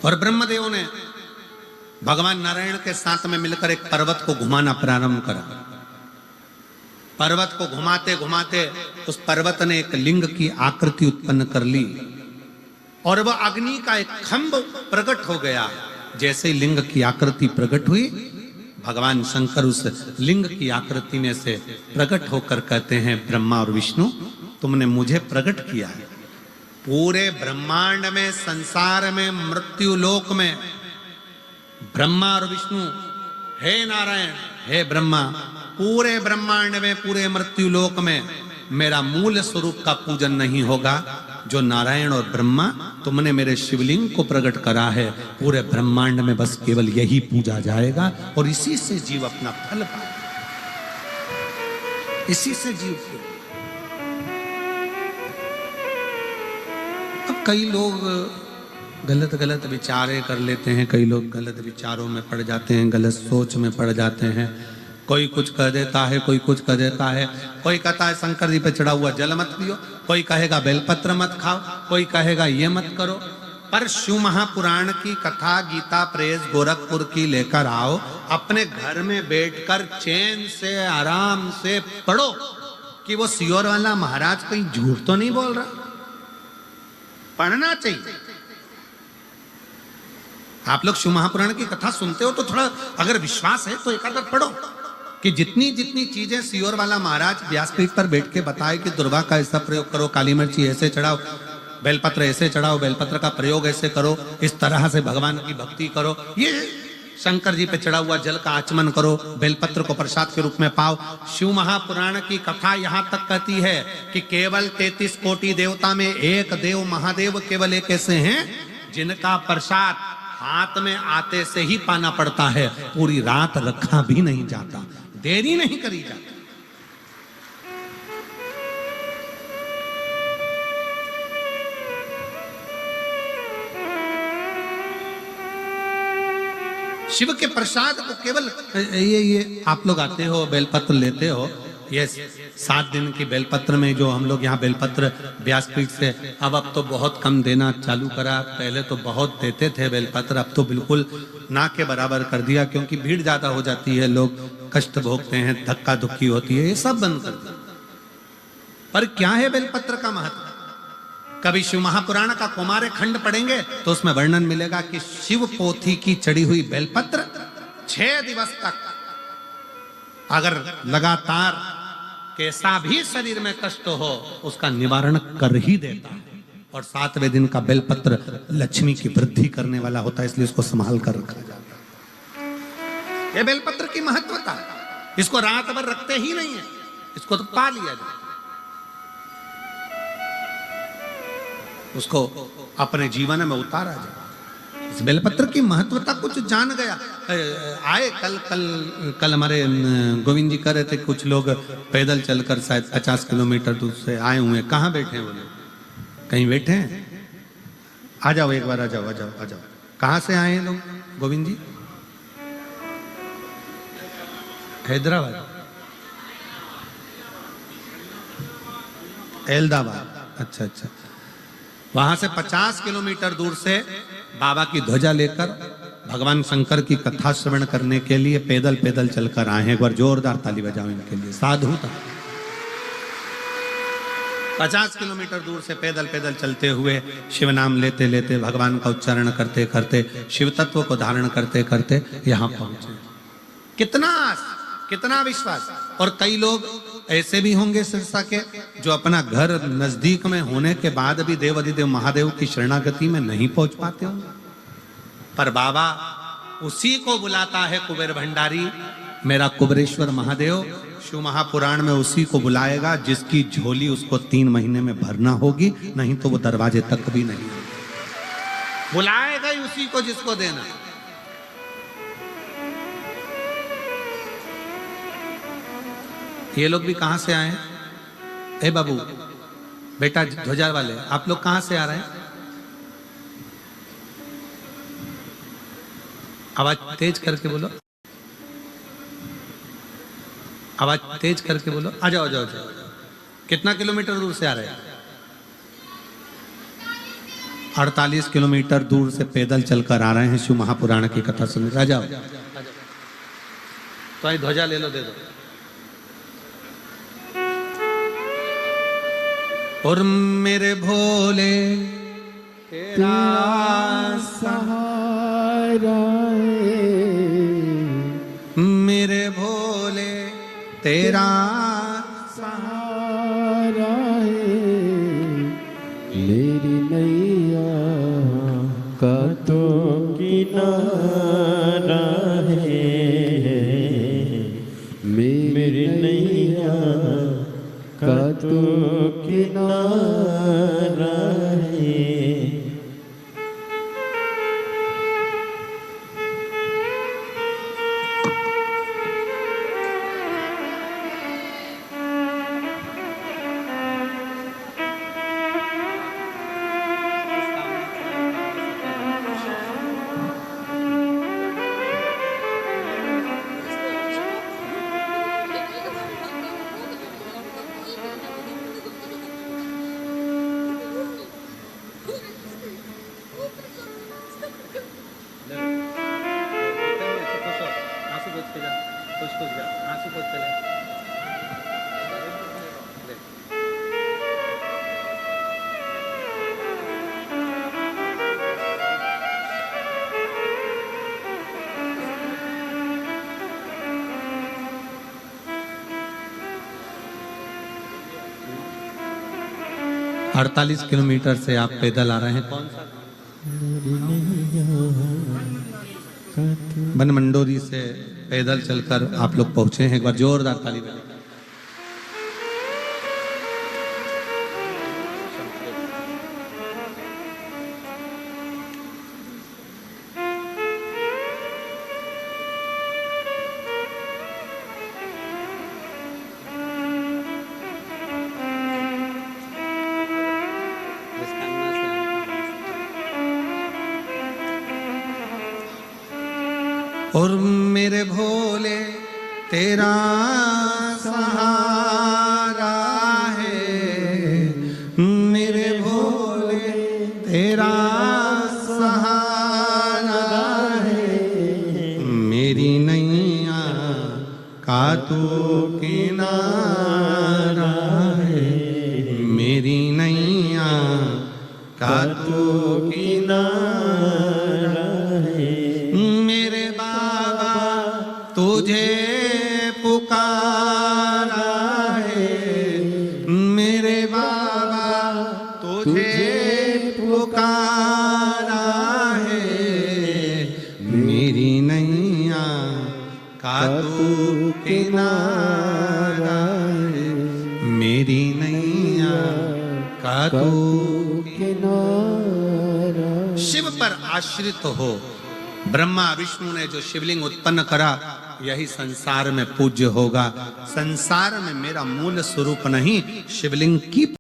और ब्रह्मदेव ने भगवान नारायण के साथ में मिलकर एक पर्वत को घुमाना प्रारंभ करा। पर्वत को घुमाते घुमाते उस पर्वत ने एक लिंग की आकृति उत्पन्न कर ली और वह अग्नि का एक खंभ प्रकट हो गया। जैसे ही लिंग की आकृति प्रकट हुई, भगवान शंकर उस लिंग की आकृति में से प्रकट होकर कहते हैं, ब्रह्मा और विष्णु, तुमने मुझे प्रकट किया है। पूरे ब्रह्मांड में, संसार में, मृत्यु लोक में ब्रह्मा और विष्णु, हे नारायण, हे ब्रह्मा, पूरे ब्रह्मांड में, पूरे मृत्यु लोक में मेरा मूल स्वरूप का पूजन नहीं होगा। जो नारायण और ब्रह्मा तुमने मेरे शिवलिंग को प्रकट करा है, पूरे ब्रह्मांड में बस केवल यही पूजा जाएगा और इसी से जीव अपना फल पाए, इसी से जीव। अब कई लोग गलत गलत विचारे कर लेते हैं, कई लोग गलत विचारों में पड़ जाते हैं, गलत सोच में पड़ जाते हैं। कोई कुछ कह देता है, कोई कुछ कह देता है। कोई कहता है शंकर जी पे चढ़ा हुआ जल मत पियो, कोई कहेगा बेलपत्र मत खाओ, कोई कहेगा ये मत करो। पर शिव महापुराण की कथा, गीता प्रेस गोरखपुर की लेकर आओ, अपने घर में बैठकर चैन से आराम से पढ़ो कि वो सियोर वाला महाराज कहीं झूठ तो नहीं बोल रहा। पढ़ना चाहिए। आप लोग शिव महापुराण की कथा सुनते हो तो थोड़ा अगर विश्वास है तो एक आधा पढ़ो कि जितनी जितनी चीजें सियोर वाला महाराज व्यासपीठ पर बैठ के बताए कि दुर्वा का ऐसा प्रयोग करो, काली मिर्ची ऐसे चढ़ाओ, बेलपत्र ऐसे चढ़ाओ, बेलपत्र का प्रयोग ऐसे करो, इस तरह से भगवान की भक्ति करो, ये शंकर जी पे चढ़ा हुआ जल का आचमन करो, बेलपत्र को प्रसाद के रूप में पाओ। शिव महापुराण की कथा यहां तक कहती है कि केवल 33 कोटि देवता में एक देव महादेव केवल एक ऐसे हैं जिनका प्रसाद हाथ में आते से ही पाना पड़ता है, पूरी रात रखा भी नहीं जाता, देरी नहीं करी जाती। शिव के प्रसाद को केवल ये आप लोग आते हो, बेलपत्र लेते हो, ये 7 दिन की बेलपत्र में जो हम लोग यहाँ बेलपत्र व्यासपीठ से अब तो बहुत कम देना चालू करा। पहले तो बहुत देते थे बेलपत्र, अब तो बिल्कुल ना के बराबर कर दिया, क्योंकि भीड़ ज्यादा हो जाती है, लोग कष्ट भोगते हैं, धक्का धुक्की होती है, ये सब बंद कर दिया। पर क्या है बेलपत्र का महत्व? कभी शिव महापुराण का कुमार खंड पढ़ेंगे तो उसमें वर्णन मिलेगा कि शिव पोथी की चढ़ी हुई बेलपत्र 6 दिवस तक अगर लगातार कैसा भी शरीर में कष्ट हो उसका निवारण कर ही देता है। और 7वें दिन का बेलपत्र लक्ष्मी की वृद्धि करने वाला होता है, इसलिए इसको संभाल कर रखा जाता है। यह बेलपत्र की महत्वता, इसको रात भर रखते ही नहीं है, इसको तो पा लिया जाए, उसको अपने जीवन में उतारा जाए। इस बेलपत्र की महत्वता कुछ जान गया। आए कल हमारे गोविंद जी कह रहे थे, कुछ लोग पैदल चलकर शायद 50 किलोमीटर दूर से आए हुए। कहाँ बैठे हैं वो लोग? कहीं बैठे हैं? आ जाओ एक बार, आ जाओ आ जाओ आ जाओ। कहाँ से आए हैं लोग गोविंद जी? हैदराबाद, अहमदाबाद, अच्छा अच्छा। वहां से 50 किलोमीटर दूर से बाबा की ध्वजा लेकर भगवान शंकर की कथा श्रवण करने के लिए पैदल पैदल चलकर आए हैं। एक बार जोरदार ताली बजाओ इनके लिए। साधु था। 50 किलोमीटर दूर से पैदल पैदल चलते हुए शिव नाम लेते लेते, भगवान का उच्चारण करते करते, शिव तत्व को धारण करते करते यहाँ पहुंचे। कितना विश्वास। और कई लोग ऐसे भी होंगे सिरसा के जो अपना घर नजदीक में होने के बाद भी देवाधिदेव महादेव की शरणागति में नहीं पहुंच पाते होंगे, पर बाबा उसी को बुलाता है कुबेर भंडारी, मेरा कुबेरेश्वर महादेव। शिव महापुराण में उसी को बुलाएगा जिसकी झोली उसको 3 महीने में भरना होगी, नहीं तो वो दरवाजे तक भी नहीं बुलाएगा ही उसी को जिसको देना। ये लोग भी कहां से आए हैं? ए बाबू, बेटा ध्वजा वाले, आप लोग कहां से आ रहे हैं? आवाज तेज करके बोलो, आवाज तेज करके बोलो। आ जाओ जाओ जाओ। कितना किलोमीटर दूर से आ रहे हैं? 48 किलोमीटर दूर से पैदल चलकर आ रहे हैं शिव महापुराण की कथा सुनने। राजा तो आई ध्वजा ले लो, दे दो। और मेरे भोले तेरा सहारा है, मेरे भोले तेरा सहारा है, मेरी नैया का तो किनारा है, मेरी नैया का तो किनारा है। 48 किलोमीटर से आप पैदल आ रहे हैं। कौन सा बनमंडोरी से पैदल चलकर आप लोग पहुंचे हैं। एक बार जोरदार ताली बजाइए। और मेरे भोले तेरा सहारा है, मेरे भोले तेरा सहारा है, मेरी नैया का तू किनारा है, मेरी नैया का तू किनारा है। मेरे बाबा तुझे पुकारा है, मेरे बाबा तुझे पुकारा है, मेरी नैया का तू किनारा है, मेरी नैया का तू किनारा। शिव पर आश्रित हो। ब्रह्मा विष्णु ने जो शिवलिंग उत्पन्न करा यही संसार में पूज्य होगा। संसार में मेरा मूल स्वरूप नहीं, शिवलिंग की